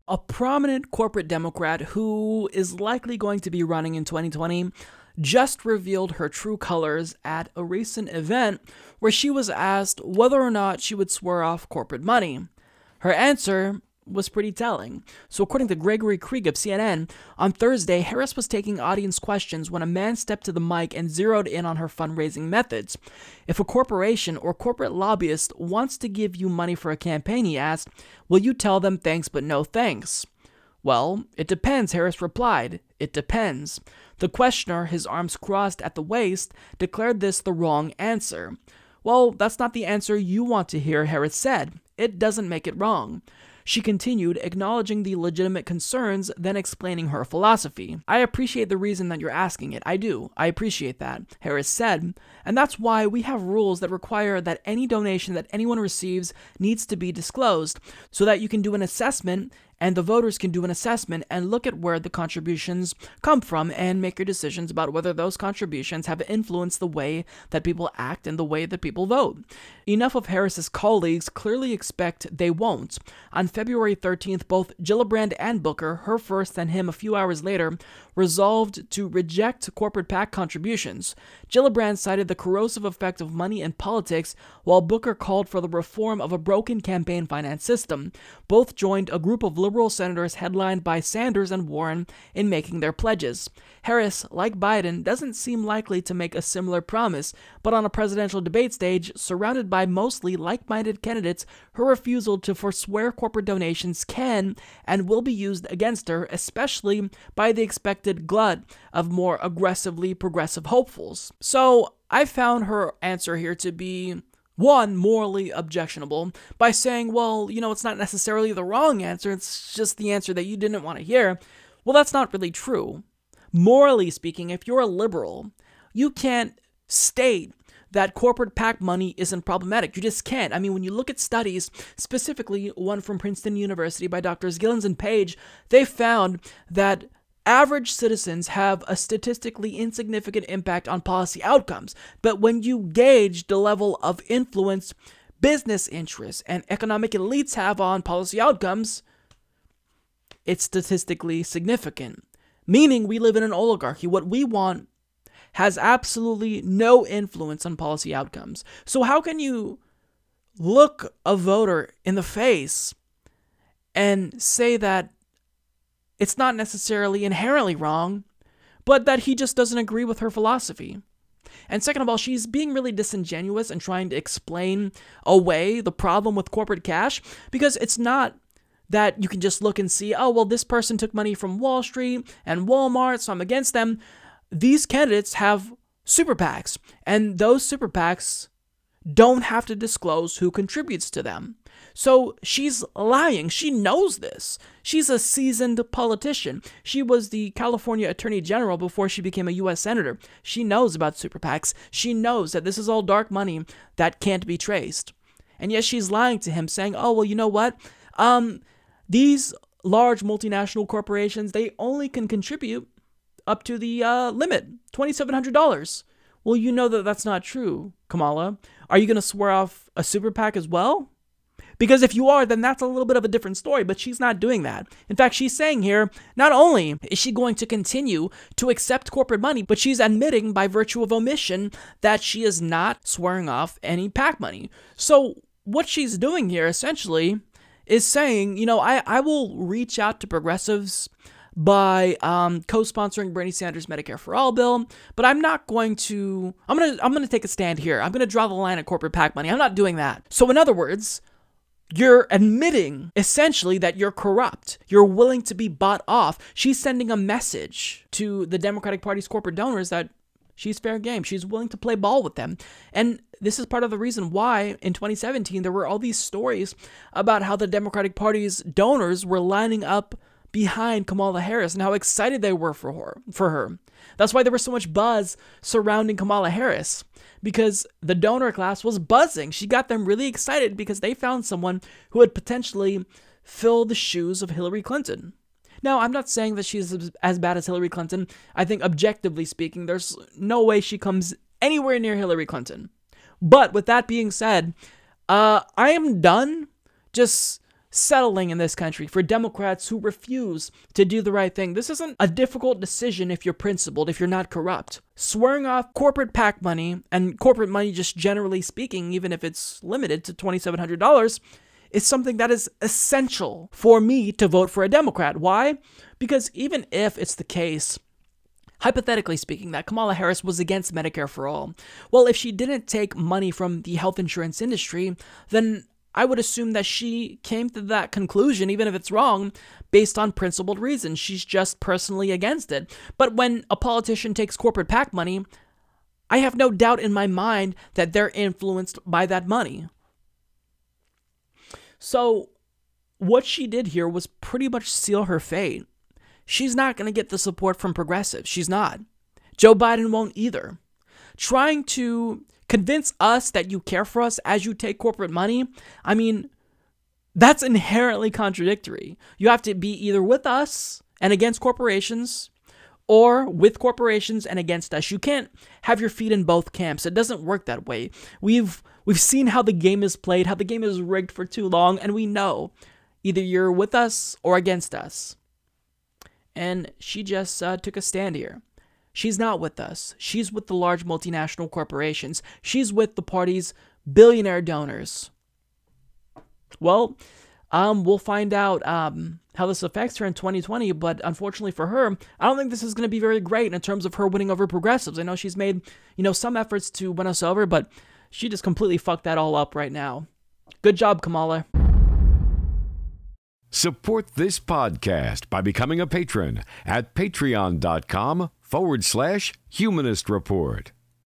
A prominent corporate Democrat who is likely going to be running in 2020 just revealed her true colors at a recent event where she was asked whether or not she would swear off corporate money. Her answer was pretty telling. So according to Gregory Krieg of CNN, on Thursday, Harris was taking audience questions when a man stepped to the mic and zeroed in on her fundraising methods. If a corporation or corporate lobbyist wants to give you money for a campaign, he asked, will you tell them thanks but no thanks? Well, it depends, Harris replied. It depends. The questioner, his arms crossed at the waist, declared this the wrong answer. Well, that's not the answer you want to hear, Harris said. It doesn't make it wrong. She continued, acknowledging the legitimate concerns, then explaining her philosophy. I appreciate the reason that you're asking it. I do. I appreciate that, Harris said. And that's why we have rules that require that any donation that anyone receives needs to be disclosed, so that you can do an assessment and the voters can do an assessment and look at where the contributions come from and make your decisions about whether those contributions have influenced the way that people act and the way that people vote. Enough of Harris's colleagues clearly expect they won't. On February 13th, both Gillibrand and Booker, her first and him a few hours later, resolved to reject corporate PAC contributions. Gillibrand cited the corrosive effect of money in politics, while Booker called for the reform of a broken campaign finance system. Both joined a group of liberal senators headlined by Sanders and Warren in making their pledges. Harris, like Biden, doesn't seem likely to make a similar promise, but on a presidential debate stage, surrounded by mostly like-minded candidates, her refusal to forswear corporate donations can and will be used against her, especially by the expected glut of more aggressively progressive hopefuls. So I found her answer here to be, one, morally objectionable by saying, well, it's not necessarily the wrong answer, it's just the answer that you didn't want to hear. Well, that's not really true. Morally speaking, if you're a liberal, you can't state that corporate PAC money isn't problematic. You just can't. I mean, when you look at studies, specifically one from Princeton University by Drs. Gillens and Page, they found that average citizens have a statistically insignificant impact on policy outcomes. But when you gauge the level of influence business interests and economic elites have on policy outcomes, it's statistically significant. Meaning we live in an oligarchy. What we want has absolutely no influence on policy outcomes. So how can you look a voter in the face and say that it's not necessarily inherently wrong, but that he just doesn't agree with her philosophy? And second of all, she's being really disingenuous and trying to explain away the problem with corporate cash, because it's not that you can just look and see, oh, well, this person took money from Wall Street and Walmart, so I'm against them. These candidates have super PACs, and those super PACs don't have to disclose who contributes to them. So she's lying. She knows this. She's a seasoned politician. She was the California Attorney General before she became a U.S. Senator. She knows about super PACs. She knows that this is all dark money that can't be traced. And yet she's lying to him, saying, oh, well, you know what? These large multinational corporations, they only can contribute up to the limit, $2,700. Well, you know that that's not true, Kamala. Are you going to swear off a super PAC as well? Because if you are, then that's a little bit of a different story, but she's not doing that. In fact, she's saying here, not only is she going to continue to accept corporate money, but she's admitting by virtue of omission that she is not swearing off any PAC money. So what she's doing here essentially is saying, I will reach out to progressives by co-sponsoring Bernie Sanders' Medicare for All bill, but I'm not going to, I'm going to take a stand here. I'm going to draw the line at corporate PAC money. I'm not doing that. So in other words, you're admitting essentially that you're corrupt. You're willing to be bought off. She's sending a message to the Democratic Party's corporate donors that she's fair game. She's willing to play ball with them. And this is part of the reason why in 2017 there were all these stories about how the Democratic Party's donors were lining up behind Kamala Harris and how excited they were for her. That's why there was so much buzz surrounding Kamala Harris, because the donor class was buzzing. She got them really excited because they found someone who would potentially fill the shoes of Hillary Clinton. Now, I'm not saying that she's as bad as Hillary Clinton. I think objectively speaking, there's no way she comes anywhere near Hillary Clinton. But with that being said, I am done just settling in this country, for Democrats who refuse to do the right thing. This isn't a difficult decision if you're principled, if you're not corrupt. Swearing off corporate PAC money, and corporate money just generally speaking, even if it's limited to $2,700, is something that is essential for me to vote for a Democrat. Why? Because even if it's the case, hypothetically speaking, that Kamala Harris was against Medicare for all, well, if she didn't take money from the health insurance industry, then I would assume that she came to that conclusion, even if it's wrong, based on principled reasons. She's just personally against it. But when a politician takes corporate PAC money, I have no doubt in my mind that they're influenced by that money. So what she did here was pretty much seal her fate. She's not going to get the support from progressives. She's not. Joe Biden won't either. Trying to convince us that you care for us as you take corporate money, I mean, that's inherently contradictory. You have to be either with us and against corporations, or with corporations and against us. You can't have your feet in both camps. It doesn't work that way. We've seen how the game is played, how the game is rigged for too long, and we know either you're with us or against us. And she just took a stand here. She's not with us. She's with the large multinational corporations. She's with the party's billionaire donors. Well, we'll find out how this affects her in 2020, but unfortunately for her, I don't think this is going to be very great in terms of her winning over progressives. I know she's made, some efforts to win us over, but she just completely fucked that all up right now. Good job, Kamala. Support this podcast by becoming a patron at patreon.com/Humanist Report.